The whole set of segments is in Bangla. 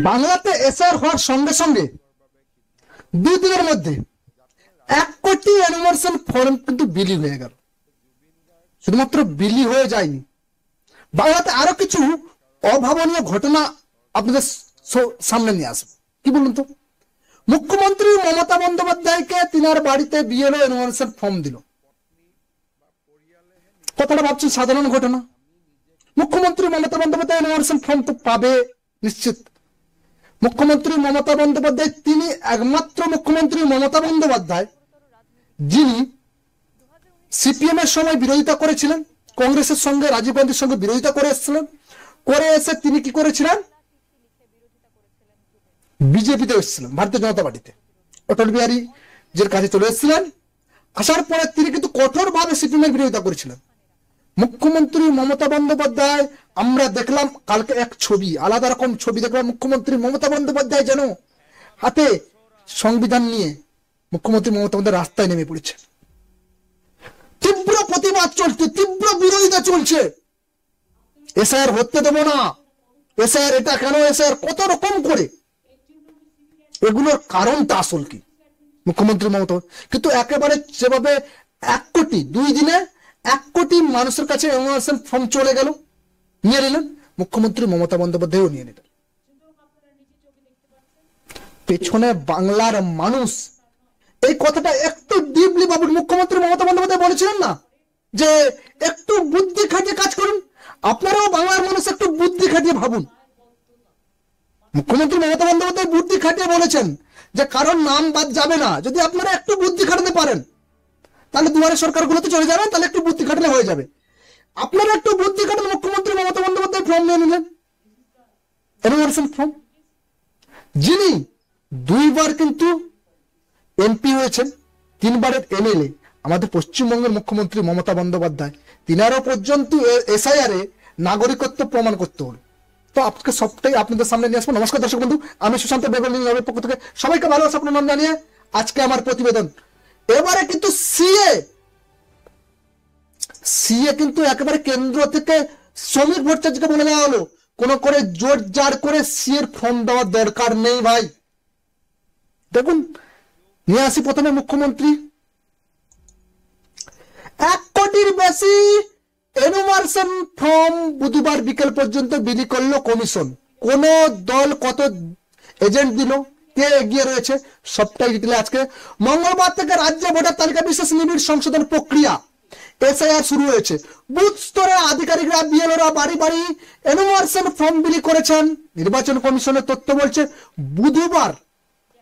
বাংলাতে এসআর হওয়ার সঙ্গে সঙ্গে 2 দিনের মধ্যে 1 কোটি এনুমারেশন ফর্ম কিন্তু বিলি হয়ে গেল। শুধুমাত্র বিলি হয়ে যায়নি, বাংলাতে আরো কিছু অভাবনীয় ঘটনা আপনাদের সামনে নিয়ে আসবে। কি বলুন তো, মুখ্যমন্ত্রী মমতা বন্দ্যোপাধ্যায়কে তিনার বাড়িতে বিএলও এনুমারেশন ফর্ম দিল। কথাটা ভাবছেন সাধারণ ঘটনা? মুখ্যমন্ত্রী মমতা বন্দ্যোপাধ্যায় এনুমারেশন ফর্ম তো পাবে নিশ্চিত। মুখ্যমন্ত্রী মমতা বন্দ্যোপাধ্যায় তিনি একমাত্র মুখ্যমন্ত্রী মমতা বন্দ্যোপাধ্যায় যিনি সিপিএম এর সময় বিরোধিতা করেছিলেন, কংগ্রেসের সঙ্গে রাজীব গান্ধীর সঙ্গে বিরোধিতা করে এসেছিলেন, করে এসে তিনি কি করেছিলেন, বিজেপিতে এসেছিলেন, ভারতীয় জনতা পার্টিতে অটল বিহারী জির কাছে চলে এসেছিলেন। আসার পরে তিনি কিন্তু কঠোরভাবে সিপিএম এর বিরোধিতা করেছিলেন। মুখ্যমন্ত্রী মমতা বন্দ্যোপাধ্যায়, আমরা দেখলাম কালকে এক ছবি, আলাদা রকম ছবি দেখলাম, মুখ্যমন্ত্রী মমতা বন্দ্যোপাধ্যায় যেন হাতে সংবিধান নিয়ে মুখ্যমন্ত্রী মমতা বন্দ্যোপাধ্যায় রাস্তায় নেমে পড়েছে। তীব্র প্রতিবাদ চলছে, তীব্র বিরোধিতা চলছে, এসআইআর হতে দেবো না, এসআইআর এটা কেন, এসআইআর কত রকম করে, এগুলোর কারণটা আসল কি মুখ্যমন্ত্রী মমতা। কিন্তু একেবারে যেভাবে 1 কোটি 2 দিনে 1 কোটি মানুষের কাছে এনুমারেশন ফর্ম চলে গেল, নিয়ে নিলেন, মুখ্যমন্ত্রী মমতা বন্দ্যোপাধ্যায়ও নিয়ে নিলেন। পেছনে বাংলার মানুষ, এই কথাটা একটু ডিপলি ভাবুন। মুখ্যমন্ত্রী মমতা বন্দ্যোপাধ্যায় বলেছিলেন না যে একটু বুদ্ধি খাটিয়ে কাজ করুন, আপনারাও বাংলার মানুষ একটু বুদ্ধি খাটিয়ে ভাবুন। মুখ্যমন্ত্রী মমতা বন্দ্যোপাধ্যায় বুদ্ধি খাটিয়ে বলেছেন যে কারণ নাম বাদ যাবে না, যদি আপনারা একটু বুদ্ধি খাটাতে পারেন তাহলে দুয়ারে সরকারগুলোতে চলে যাবেন, তাহলে একটু বুদ্ধি খাটলে হয়ে যাবে। আপনারা একটু বুদ্ধি খাটান, মুখ্যমন্ত্রী মমতা বন্দ্যোপাধ্যায় ফর্ম নিয়ে নিলেন, এনুমারেশন ফর্ম। যিনি 2 বার কিন্তু এমপি হয়েছেন, 3 বারের এমএলএ, আমাদের পশ্চিমবঙ্গের মুখ্যমন্ত্রী মমতা বন্দ্যোপাধ্যায়, তিনারও পর্যন্ত এসআইআর এ নাগরিকত্ব প্রমাণ করতে হলো। তো আজকে সবটাই আপনাদের সামনে নিয়ে আসবো। নমস্কার দর্শক বন্ধু, আমি সুশান্ত বেঙ্গলের পক্ষ থেকে সবাইকে ভালোবাসা আপনার নাম জানিয়ে আজকে আমার প্রতিবেদন। এবারে কিন্তু সিএ কিন্তু একেবারে কেন্দ্র থেকে শ্রমিক ভট্টাচার্যকে বলে দেওয়া হলো, কোন করে জোর জার করে সিএর ফর্ম দেওয়ার দরকার নেই ভাই। দেখুন নিয়ে আসি প্রথমে মুখ্যমন্ত্রী, 1 কোটির বেশি এনুমারেশন ফর্ম বুধবার বিকেল পর্যন্ত বিলি করলো কমিশন। কোন দল কত এজেন্ট দিল, কে এগিয়ে রয়েছে, সবটাই ডিটেলে আজকে। মঙ্গলবার থেকে রাজ্যে ভোটার তালিকা বিশেষ নিবিড় সংশোধন প্রক্রিয়া এসআইআর শুরু হয়েছে। বুথ স্তরে আধিকারিকরা বিএলওরা বাড়ি বাড়ি এনুমারেশন ফর্ম বিলি করেছেন। নির্বাচন কমিশনের তথ্য বলছে বুধবার,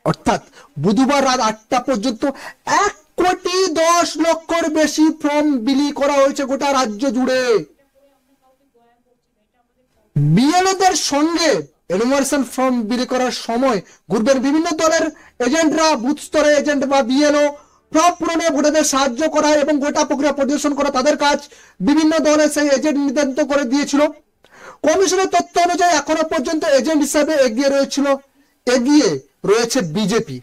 অর্থাৎ বুধবার রাত 8টা পর্যন্ত 1 কোটি 10 লক্ষের বেশি ফর্ম বিলি করা হয়েছে গোটা রাজ্য জুড়ে। বিএলওদের সঙ্গে এনুমারেশন ফর্ম বিলি করার সময় ঘুরবেন বিভিন্ন দলের এজেন্টরা, বুথ স্তরে এজেন্ট বা বিএলও ফর্ম পূরণে ভোটারদের সাহায্য করা এবং গোটা প্রক্রিয়া পরিদর্শন করা তাদের কাজ। বিভিন্ন দলের সেই এজেন্ট নির্ধারিত করে দিয়েছিল। কমিশনের তথ্য অনুযায়ী এখনো পর্যন্ত এজেন্ট হিসাবে এগিয়ে রয়েছে বিজেপি।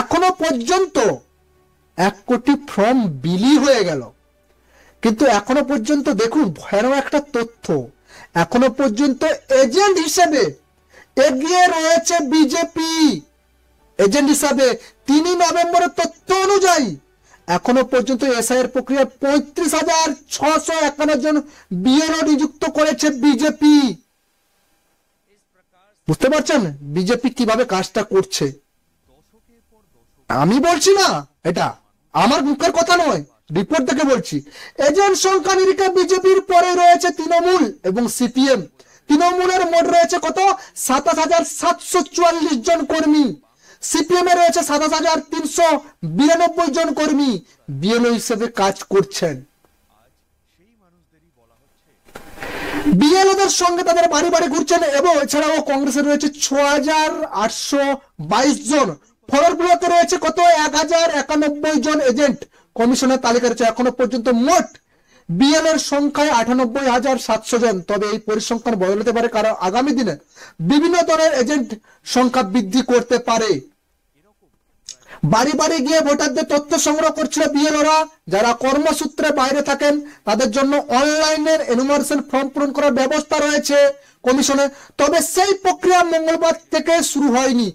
এখনো পর্যন্ত 1 কোটি ফর্ম বিলি হয়ে গেল, কিন্তু এখনো পর্যন্ত দেখুন ভয়ানক একটা তথ্য, এখনো পর্যন্ত এজেন্ট হিসেবে এগিয়ে রয়েছে বিজেপি। এজেন্ট হিসাবে 3 নভেম্বরের তথ্য অনুযায়ী এখনো পর্যন্ত এসআইআর প্রক্রিয়া 35,651 জন বিএলও নিযুক্ত করেছে বিজেপি। বুঝতে পারছেন বিজেপি কিভাবে কাজটা করছে? আমি বলছি না, এটা আমার মুখের কথা নয়, রিপোর্ট থেকে বলছি। এজেন্ট সংখ্যা নিরিখে বিজেপির পরে রয়েছে তৃণমূল এবং সিপিএম। তৃণমূলের মোট রয়েছে কত? 27,744 জন কর্মী। সিপিএম এ রয়েছে 27,392 জন কর্মী বিএলও হিসেবে কাজ করছেন। বিএলওদের সঙ্গে তাদের বাড়ি বাড়ি ঘুরছেন এবং এছাড়াও কংগ্রেসের রয়েছে 6,822 জন। ফরওয়ার্ড রয়েছে কত? 1,091 জন এজেন্ট। কমিশনের তালিকা রয়েছে এখনো পর্যন্ত মোট বিএলওর সংখ্যায় 98,700 জন। তবে এই পরিসংখ্যান বদলাতে পারে, কারণ আগামী দিনে বিভিন্ন দলের এজেন্ট সংখ্যা বৃদ্ধি করতে পারে। বাড়ি বাড়ি গিয়ে ভোটারদের তথ্য সংগ্রহ করছিল বিএলওরা। যারা কর্মসূত্রে বাইরে থাকেন তাদের জন্য অনলাইনের এনুমারেশন ফর্ম পূরণ করার ব্যবস্থা রয়েছে। কমিশনে, তবে সেই প্রক্রিয়া মঙ্গলবার থেকে শুরু হয়নি,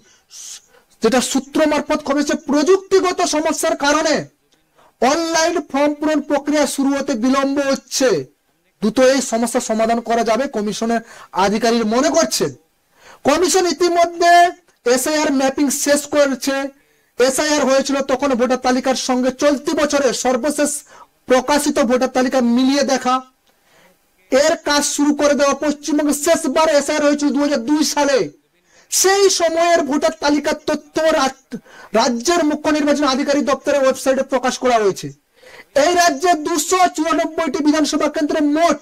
যেটা সূত্র মারফত খবর হচ্ছে প্রযুক্তিগত সমস্যার কারণে অনলাইন ফর্ম পূরণ প্রক্রিয়া শুরু হতে বিলম্ব হচ্ছে। দ্রুত এই সমস্যার সমাধান করা যাবে কমিশনের আধিকারিক মনে করছেন। কমিশন ইতিমধ্যে এসআইআর ম্যাপিং শেষ করেছে। এসআইআর হয়েছিল তখন ভোটার তালিকার সঙ্গে চলতি বছরের সর্বশেষ প্রকাশিত ভোটার তালিকা মিলিয়ে দেখা, এর কাজ শুরু করে দেওয়া। পশ্চিমবঙ্গে শেষবার এসআইআর হয়েছিল 2002 সালে। সেই সময়ের ভোটার তালিকার তথ্য রাজ্যের মুখ্য নির্বাচন আধিকারিক দপ্তরের ওয়েবসাইটে প্রকাশ করা হয়েছে। এই রাজ্যে 294টি বিধানসভা কেন্দ্রে মোট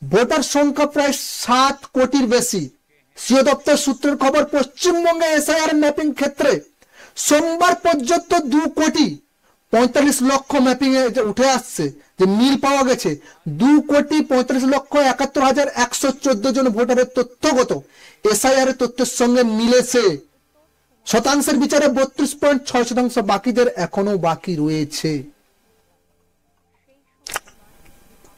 ভোটার সংখ্যা প্রায় 7 কোটির বেশি। সিও দপ্তর সূত্রের খবর, পশ্চিমবঙ্গে এসআইআর ম্যাপিং ক্ষেত্রে সোমবার পর্যন্ত 2,45,00,000 ম্যাপিং এ উঠে আসছে, যে মিল পাওয়া গেছে। 2,45,71,114 জন ভোটারের তথ্যগত এসআইআর তথ্যের সঙ্গে মিলেছে। শতাংশের বিচারে 32.6%, বাকিদের এখনো বাকি রয়েছে।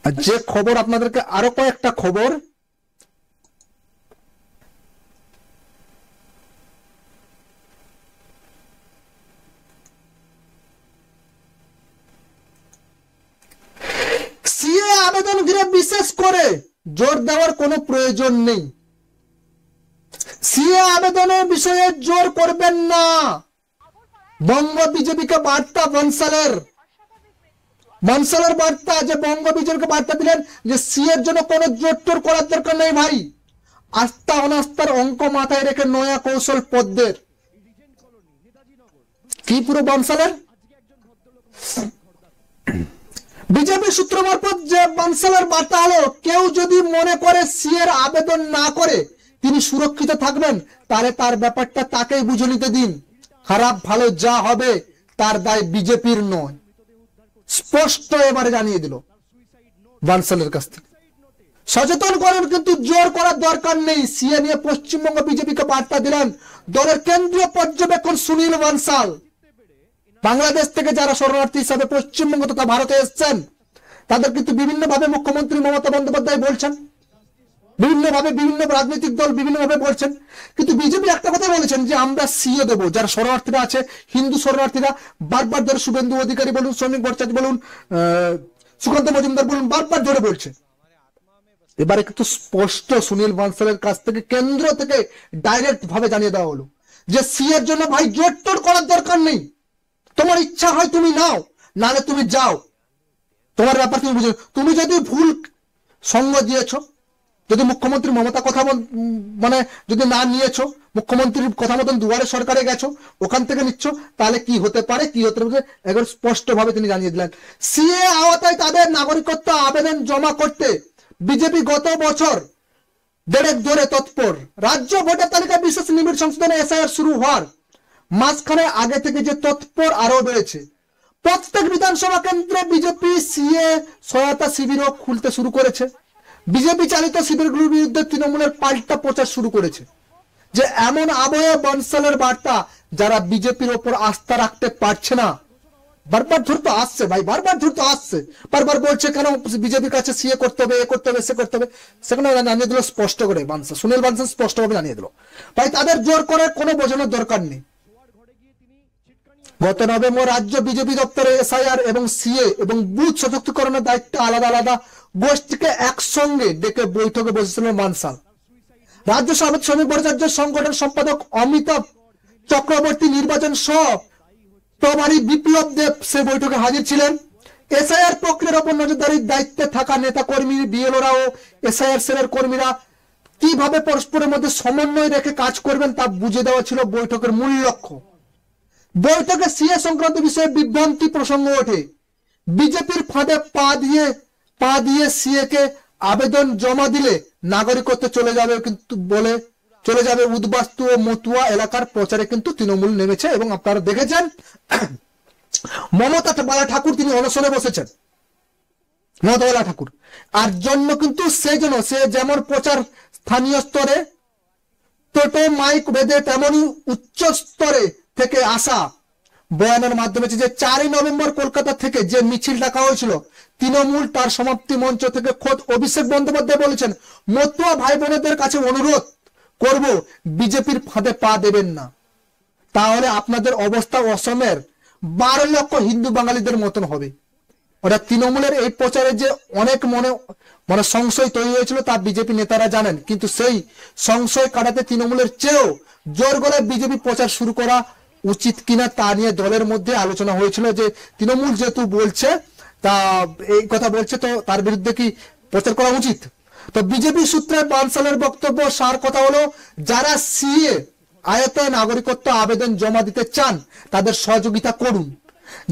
আর যে খবর আপনাদেরকে আরো কয়েকটা খবর, সিএ আবেদন ঘিরে বিশেষ করে জোর দেওয়ার কোনো প্রয়োজন নেই। সিএ আবেদনের বিষয়ে জোর করবেন না, বঙ্গ বিজেপিকে বার্তা বনসালের বার্তা, যে বঙ্গ বিজেপিকে বার্তা দিলেন যে সিএর জন্য কোনো জোর টোর করার দরকার নেই ভাই। আস্থা অনাস্থার অঙ্ক মাথায় রেখে নয়া কৌশল পদ্মের কি পুরো বনসালের বিজেপি সূত্র মারফত যে বনসালের বার্তা হলো, কেউ যদি মনে করে সিএর আবেদন না করে তিনি সুরক্ষিত থাকবেন, তাহলে তার ব্যাপারটা তাকেই বুঝে নিতে দিন। খারাপ ভালো যা হবে তার দায় বিজেপির নয়, স্পষ্ট এবারে জানিয়ে দিল বনসালের কাছ থেকে। সচেতন করেন, কিন্তু জোর করার দরকার নেই। সিএ নিয়ে পশ্চিমবঙ্গ বিজেপিকে বার্তা দিলেন দলের কেন্দ্রীয় পর্যবেক্ষক সুনীল বনসাল। বাংলাদেশ থেকে যারা শরণার্থী হিসাবে পশ্চিমবঙ্গ তথা ভারতে এসছেন, তাদের কিন্তু বিভিন্ন ভাবে মুখ্যমন্ত্রী মমতা বন্দ্যোপাধ্যায় বলছেন, বিভিন্ন ভাবে বিভিন্ন রাজনৈতিক দল বিভিন্ন ভাবে বলছেন, কিন্তু বিজেপি একটা কথা বলেছেন যে আমরা সিএ দেবো। যারা শরণার্থীরা আছে, হিন্দু শরণার্থীরা, বারবার ধরে শুভেন্দু অধিকারী বলুন, শ্রমিক ভট্টাচার্য বলুন, সুকান্ত মজুমদার বলুন, বারবার ধরে বলছে। এবারে কিন্তু স্পষ্ট সুনীল বনসালের কাছ থেকে, কেন্দ্র থেকে ডাইরেক্ট ভাবে জানিয়ে দেওয়া হলো যে সিএর জন্য ভাই জোর টোর করার দরকার নেই। তোমার ইচ্ছা হয় তুমি নাও, নালে তুমি যাও, তোমার ব্যাপার তুমি বুঝে। তুমি যদি ভুল সঙ্গ দিয়েছো, যদি মুখ্যমন্ত্রী মমতা কথা মানে যদি না নিয়েছো, মুখ্যমন্ত্রীর কথা মতন দুয়ারে সরকারে গেছো, ওখান থেকে নিচ্ছ, তাহলে কি হতে পারে একবার স্পষ্ট ভাবে তিনি জানিয়ে দিলেন। সিএ আওতায় তাদের নাগরিকত্ব আবেদন জমা করতে বিজেপি গত বছর দেড়েক ধরে তৎপর। রাজ্য ভোটার তালিকা বিশেষ নিবিড় সংশোধনে এসআইআর শুরু হওয়ার মাঝখানে আগে থেকে যে তৎপর আরো বেড়েছে। প্রত্যেক বিধানসভা কেন্দ্রে বিজেপি সিএ সহায়তা শিবিরও খুলতে শুরু করেছে। বিজেপি চালিত শিবিরগুলোর বিরুদ্ধে তৃণমূলের পাল্টা প্রচার শুরু করেছে। যে এমন আবহে বনসালের বার্তা, যারা বিজেপির ওপর আস্থা রাখতে পারছে না, বারবার ধরতে আসছে ভাই, বারবার ধরতে আসছে, বারবার বলছে কেন বিজেপির কাছে সিএ করতে হবে, এ করতে হবে, সে করতে হবে। সেখানে জানিয়ে দিল স্পষ্ট করে বানসাল, সুনীল বানসাল স্পষ্ট ভাবে জানিয়ে দিল ভাই তাদের জোর করে কোনো বোঝানোর দরকার নেই। গত নভেম্বর রাজ্য বিজেপি দপ্তরে এসআইআর এবং সিএ এবং বুথ সশক্তিকরণের দায়িত্ব আলাদা আলাদা গোষ্ঠীকে একসঙ্গে ডেকে বৈঠকে বসেছিলেন বানসাল। রাজ্য শ্রমিক ভট্টাচার্য সংগঠন সম্পাদক অমিতাভ চক্রবর্তী, নির্বাচন সহ প্রভারী বিপ্লব দেব সে বৈঠকে হাজির ছিলেন। এসআইআর প্রক্রিয়ার উপর নজরদারির দায়িত্বে থাকা নেতা কর্মী, বিএলওরা ও এসআইআর সেলের কর্মীরা কিভাবে পরস্পরের মধ্যে সমন্বয় রেখে কাজ করবেন তা বুঝে দেওয়া ছিল বৈঠকের মূল লক্ষ্য। বৈঠকে সিএ সংক্রান্ত বিষয়ে বিভ্রান্তি প্রসঙ্গ ওঠে। বিজেপির ফাঁদে পা দিয়ে সিএ কে আবেদন জমা দিলে নাগরিকত্ব চলে যাবে কিন্তু বলে চলে যাবে উদ্বাস্তু ও মতুয়া এলাকার প্রচারে কিন্তু তৃণমূল নেমেছে। এবং আপনারা দেখেছেন মমতা বালা ঠাকুর তিনি অনশনে বসেছেন, মমতা বালা ঠাকুর। আর জন্য কিন্তু সে যেমন প্রচার স্থানীয় স্তরে টোটো মাইক বেঁধে, তেমনি উচ্চ স্তরে থেকে আসা বয়ানের মাধ্যমে যে 4ই নভেম্বর কলকাতা থেকে যে মিছিল ডাকা হয়েছিল তৃণমূল তার সমাপ্তি মঞ্চ থেকে খোদ অভিষেক বন্দ্যোপাধ্যায় বলেছেন, মতুয়া ভাই বোনেদের কাছে অনুরোধ করব বিজেপির ফাঁদে পা দেবেন না, তাহলে আপনাদের অবস্থা অসমের 12 লক্ষ হিন্দু বাঙালিদের মতন হবে। ওটা তৃণমূলের এই প্রচারে যে অনেক মনে সংশয় তৈরি হয়েছিল তা বিজেপি নেতারা জানেন, কিন্তু সেই সংশয় কাটাতে তৃণমূলের চেয়েও জোর গলায় বিজেপি প্রচার শুরু করা উচিত কিনা তা নিয়ে দলের মধ্যে আলোচনা হয়েছিল, যে তৃণমূল যেহেতু বলছে তা এই কথা বলছে তো তার বিরুদ্ধে কি প্রচার করা উচিত। তো বিজেপি সূত্রে বানসালের বক্তব্য সার কথা হলো, যারা সিএ আয়তে নাগরিকত্ব আবেদন জমা দিতে চান তাদের সহযোগিতা করুন,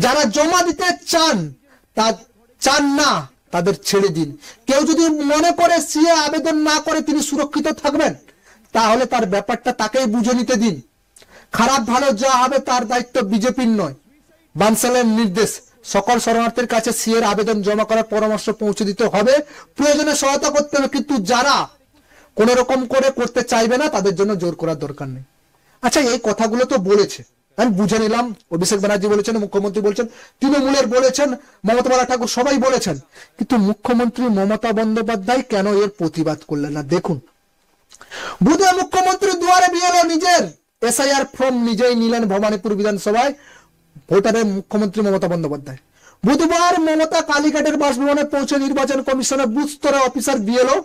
যারা জমা দিতে চান না তাদের ছেড়ে দিন। কেউ যদি মনে করে সিএ আবেদন না করে তিনি সুরক্ষিত থাকবেন, তাহলে তার ব্যাপারটা তাকেই বুঝে নিতে দিন। খারাপ ভালো যা হবে তার দায়িত্ব বিজেপির নয়। বানসালের নির্দেশ, সকল শরণার্থীর কাছে সিএর আবেদন জমা করার পরামর্শ পৌঁছে দিতে হবে, প্রয়োজনে সহায়তা করতে হবে, কিন্তু যারা কোন রকম করে করতে চাইবে না তাদের জন্য জোর করার দরকার নেই। আচ্ছা, এই কথাগুলো তো বলেছে, আমি বুঝে নিলাম, অভিষেক ব্যানার্জি বলেছেন, মুখ্যমন্ত্রী বলেছেন, তৃণমূলের বলেছেন, মমতা বালা ঠাকুর সবাই বলেছেন, কিন্তু মুখ্যমন্ত্রী মমতা বন্দ্যোপাধ্যায় কেন এর প্রতিবাদ করলেন না? দেখুন, বুধে মুখ্যমন্ত্রী দুয়ারে বিএলও নিজের এসআইআর ফর্ম নিজেই নিলেন ভবানীপুর বিধানসভায় ভোটারের মুখ্যমন্ত্রী মমতা বন্দ্যোপাধ্যায়। বুধবার মমতা কালীঘাটের বাসভবনে পৌঁছে নির্বাচন কমিশনের বুথ স্তরের অফিসার বিএলও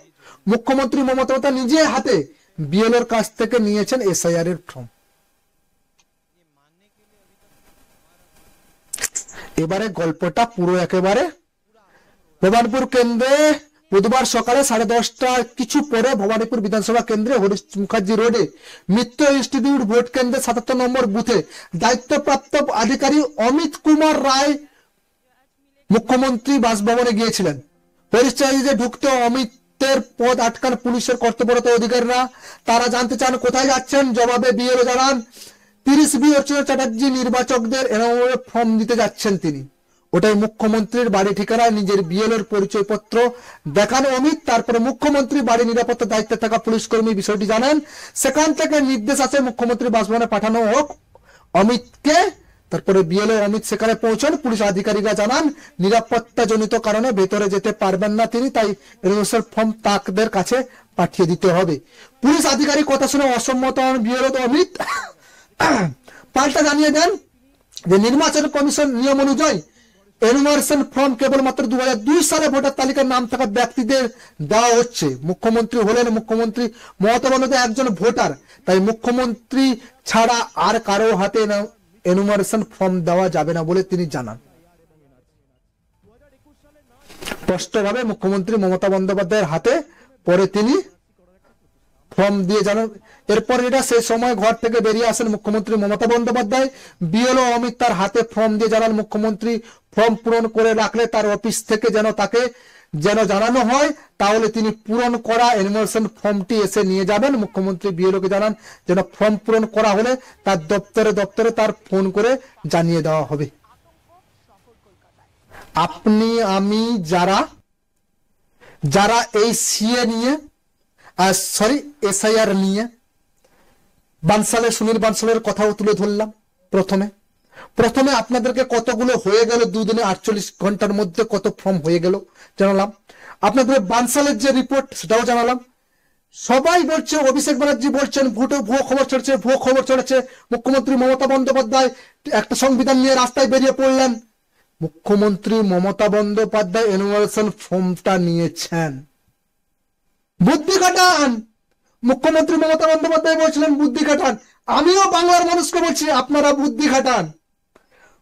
মুখ্যমন্ত্রী মমতা নিজে হাতে বিএলওর কাছ থেকে নিয়েছেন এসআইআর এর ফর্ম। এবারে গল্পটা পুরো একেবারে ভবানীপুর কেন্দ্রে বুধবার সকালে 10:30 কিছু পরে ভবানীপুর বিধানসভা কেন্দ্রে হরিশ মুখার্জি রোডে মিত্র ইনস্টিটিউট ভোট কেন্দ্রে 77 নম্বর বুথে দায়িত্বপ্রাপ্ত আধিকারিক অমিত কুমার রায় মুখ্যমন্ত্রী বাসভবনে গিয়েছিলেন। পরিচয়ে ঢুকতে অমিতের পদ আটকান পুলিশের কর্তব্যরত অধিকারীরা। তারা জানতে চান কোথায় যাচ্ছেন, জবাবে বিএলও জানান 30 অর্চনা চ্যাটার্জি নির্বাচকদের এনআরএ ফর্ম দিতে যাচ্ছেন তিনি। ওটাই মুখ্যমন্ত্রীর বাড়ি ঠিকানায় নিজের বিএলওর পরিচয়পত্র দেখান অমিত। তারপরে মুখ্যমন্ত্রী বাড়ি নিরাপত্তার দায়িত্বে থাকা পুলিশ কর্মী বিষয়টি জানান। সেখান থেকে নির্দেশ আছে মুখ্যমন্ত্রী বাসভবনে পাঠানো হোক অমিতকে। তারপরে বিএলও অমিত সেখানে পৌঁছন। পুলিশ আধিকারিকরা জানান নিরাপত্তা জনিত কারণে ভেতরে যেতে পারবেন না তিনি, তাই এনআরএর ফর্ম তাদের কাছে পাঠিয়ে দিতে হবে। পুলিশ আধিকারিক কথা শুনে অসম্মত হন বিএলও অমিত। পাল্টা জানিয়ে দেন যে নির্বাচন কমিশন নিয়ম অনুযায়ী এনুমারেশন ফর্ম কেবলমাত্র 2002 সালে ভোটার তালিকার নাম থাকা ব্যক্তিদের দেওয়া হচ্ছে। মুখ্যমন্ত্রী হলেন মুখ্যমন্ত্রী মমতা বন্দ্যোপাধ্যায় একজন ভোটার, তাই মুখ্যমন্ত্রী ছাড়া আর কারো হাতে এনুমারেশন ফর্ম দেওয়া যাবে না বলে তিনি জানান। স্পষ্টভাবে মুখ্যমন্ত্রী মমতা বন্দ্যোপাধ্যায়ের হাতে পরে তিনি ফর্ম দিয়ে জানান। এরপর এটা সেই সময় ঘর থেকে বেরিয়ে আসেন মুখ্যমন্ত্রী মমতা বন্দ্যোপাধ্যায়। বিএলও অমিত তার হাতে ফর্ম দিয়ে জানান মুখ্যমন্ত্রী ফর্ম পূরণ করে রাখলে তার অফিস থেকে তাকে জানানো হয়, তাহলে তিনি পূরণ করা এনুমারেশন ফর্মটি এসে নিয়ে যাবেন। মুখ্যমন্ত্রী বিএলওকে জানান যেন ফর্ম পূরণ করা হলে তার দপ্তরে তার ফোন করে জানিয়ে দেওয়া হবে। আপনি আমি যারা এই সিএ নিয়ে এসআইআর নিয়ে সুনীল বানসালের কথাও তুলে ধরলাম। প্রথমে আপনাদেরকে কতগুলো হয়ে গেল, 2 দিনে 48 ঘন্টার মধ্যে কত ফর্ম হয়ে গেল জানালাম। আপনাদের বানসালের যে রিপোর্ট সেটাও জানালাম। সবাই বলছে, অভিষেক ব্যানার্জি বলছেন ভুয়ো খবর ছড়াচ্ছে। মুখ্যমন্ত্রী মমতা বন্দ্যোপাধ্যায় একটা সংবিধান নিয়ে রাস্তায় বেরিয়ে পড়লেন। মুখ্যমন্ত্রী মমতা বন্দ্যোপাধ্যায় এনুমারেশন ফর্মটা নিয়েছেন। বুদ্ধি খাটান। মুখ্যমন্ত্রী মমতা বন্দ্যোপাধ্যায় বলছিলেন বুদ্ধি খাটান। আমিও বাংলার মানুষকে বলছি আপনারা বুদ্ধি খাটান।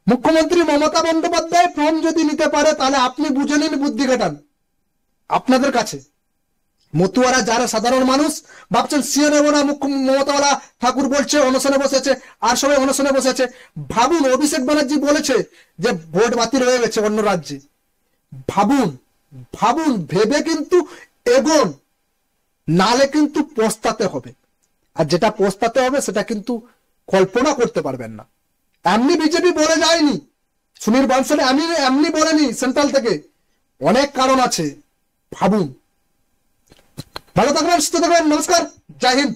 মুখ্যমন্ত্রী মমতা বন্দ্যোপাধ্যায় ফর্ম যদি নিতে পারে তাহলে আপনি বুঝে নিন বুদ্ধি খাটান। আপনাদের কাছে মতুয়ারা যারা সাধারণ মানুষ ভাবছেন সিএ নেব না, মমতা ঠাকুর বলছে অনশনে বসেছে আর সবাই অনশনে বসেছে। ভাবুন, অভিষেক ব্যানার্জি বলেছে যে ভোট বাতিল হয়ে গেছে অন্য রাজ্যে। ভাবুন ভেবে কিন্তু এগোন, নালে কিন্তু পস্তাতে হবে। আর যেটা পস্তাতে হবে সেটা কিন্তু কল্পনা করতে পারবেন না। এমনি বিজেপি বলে যায়নি, সুনীল বানসাল এমনি বলেনি সেন্ট্রাল থেকে, অনেক কারণ আছে। ভাবুন। ভালো থাকবেন, সুস্থ থাকবেন। নমস্কার, জয় হিন্দ।